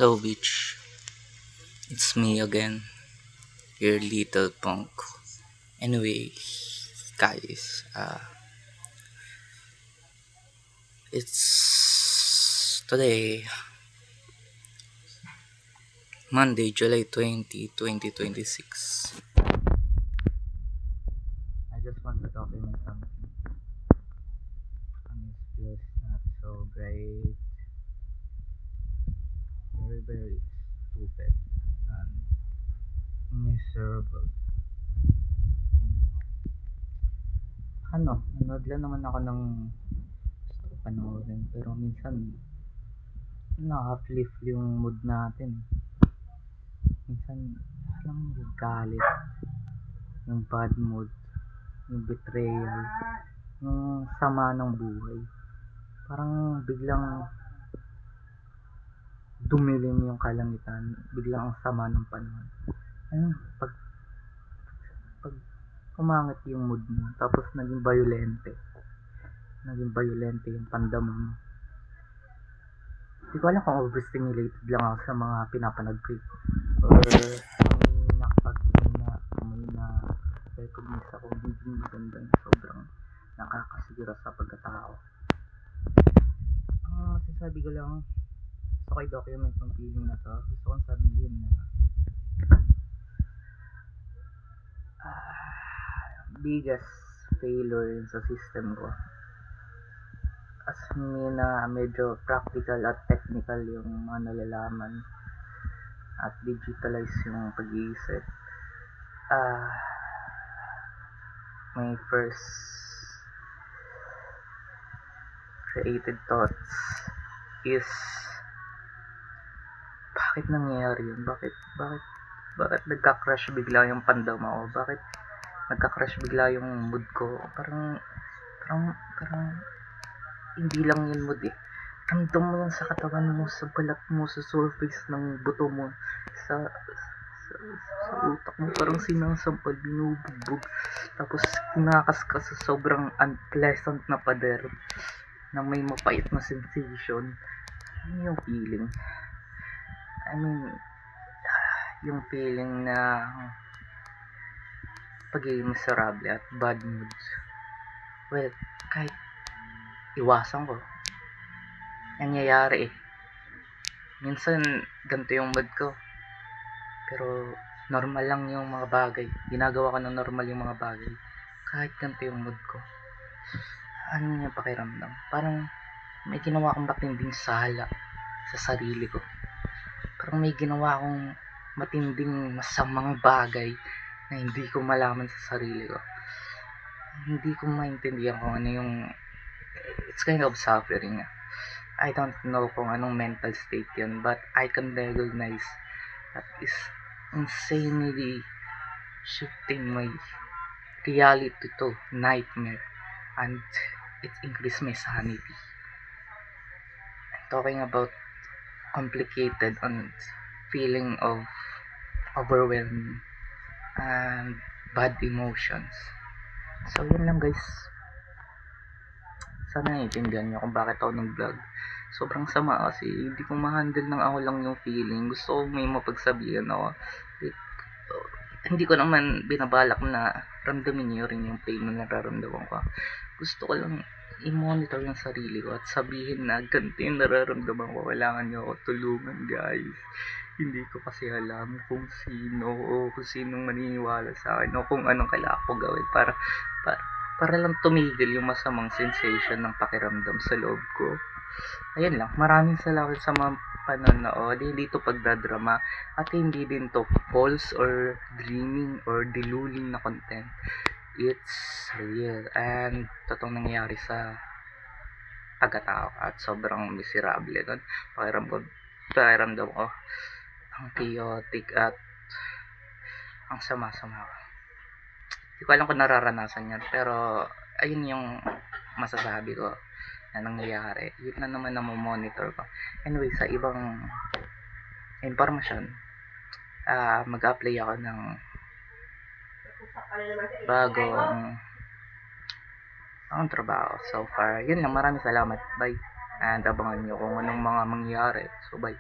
Hello beach, it's me again, your little punk. Anyway, guys, it's today, Monday, July 20, 2026. I just want to document something. And it feels not so great, very stupid and miserable. Nanood lang naman ako ng gusto ko panoorin, pero minsan na-uplift yung mood natin. Minsan, alam mo yung galit, yung bad mood, yung betrayal, yung sama ng buhay. Parang biglang dumilim yung kalangitan, biglang ang sama ng panahon. Ayun, pag pumangit yung mood mo, tapos naging violente yung pandama mo. Hindi ko alam kung overstimulated lang ako sa mga pinapanood ko or may na-recognize ako hindi maganda na sobrang nakakasigura sa pagkatao. Ang masasabi ko lang, gusto ko i-document yung feeling na to. Gusto kong sabihin na biggest failure yun sa system ko. As na medyo practical at technical yung mga nalalaman at digitalize yung pag-iisip. My first created thoughts is bakit nangyayari yun? Bakit nagka-crash bigla yung pandama ko? Bakit nagka-crash bigla yung mood ko? Parang hindi lang yun mood eh. Ramdam mo yan sa katawan mo, sa balat mo, sa surface ng buto mo, sa utak mo, parang sinasampal, binubugbog, tapos kinakas ka sa sobrang unpleasant na pader na may mapait na sensation. Ano yung feeling? I mean, yung feeling na pagiging miserable at bad moods. Well, kahit iwasan ko, nangyayari eh. Minsan ganito yung mood ko, pero normal lang yung mga bagay, ginagawa ko ng normal yung mga bagay kahit ganito yung mood ko. Ano yung pakiramdam? Parang may ginawa akong matinding sala sa sarili ko, parang may ginawa akong matinding masamang bagay na hindi ko malaman sa sarili ko. Hindi ko maintindihan kung ano yung, it's kind of suffering. I don't know kung anong mental state yun, but I can recognize that is insanely shifting my reality to nightmare, and it increased my sanity. I'm talking about complicated and feeling of overwhelming and bad emotions. So yun lang guys, sana naiintindihan nyo kung bakit ako nag-vlog. Sobrang sama kasi hindi ko ma-handle ng ako lang yung feeling. Gusto ko may mapagsabihan ako. Hindi ko naman binabalak na ramdamin nyo rin yung pain na nararamdaman ko. Gusto ko lang i-monitor yung sarili ko at sabihin na ganito yung nararamdaman ko. Kailangan nyo ako tulungan guys. Hindi ko kasi alam kung sino o kung sinong maniniwala sa akin o kung anong kailangan ko gawin para lang tumigil yung masamang sensation ng pakiramdam sa loob ko. Ayun lang, maraming salamat sa mga panonood. Hindi to pagdadrama at hindi din to false or dreaming or deluding na content. It's real and totoong nangyayari sa pagkatao at sobrang miserable nun. Pakiramdam ko ang chaotic at ang sama-sama ko. Hindi ko alam kung nararanasan yan, pero ayun yung masasabi ko na nangyayari. Yun na naman na monitor ko. Anyway, sa ibang informasyon, mag-apply ako ng bagong trabaho. So far, yun lang. Maraming salamat. Bye. And abangan nyo kung anong mga mangyayari. So bye.